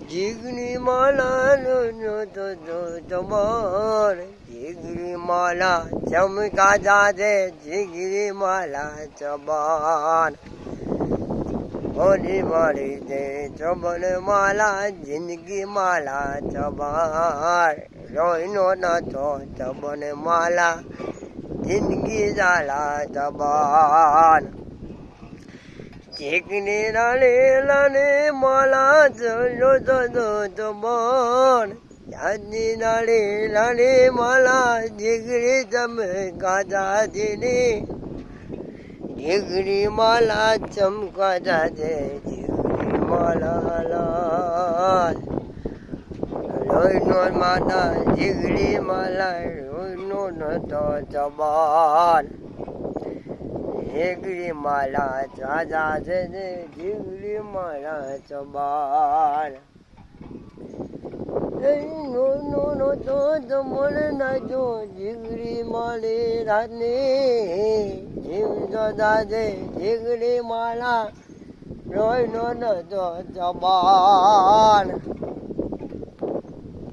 જીગરી માલા ચમર જીગરી માલા ચમકા જાજે જીગરી માલા ચબાન ઓલી મારી દે ચબન માલા જિંદગી માલા ચબાર રોઈનો નતો ચબન માલા જિંદગી ઝાલા ચબાન ચીકની લાલે માલા ચલો ચબન યાદની લાલે માલા જીગરી ચમકા જાજીની જીગરી માલા ચમકા જાજે જીગરી માલા લાલ લોહીનો માતા જીગરી માલા લોહીનો નતો ચબાન જીગરી માલા ચાજા છે જીગરી માલા ચબાન નો તો જમણ નાજો જીગરી માલી રાતની જીવ દાદે જીગરી માલા રોય નો નતો ચબાન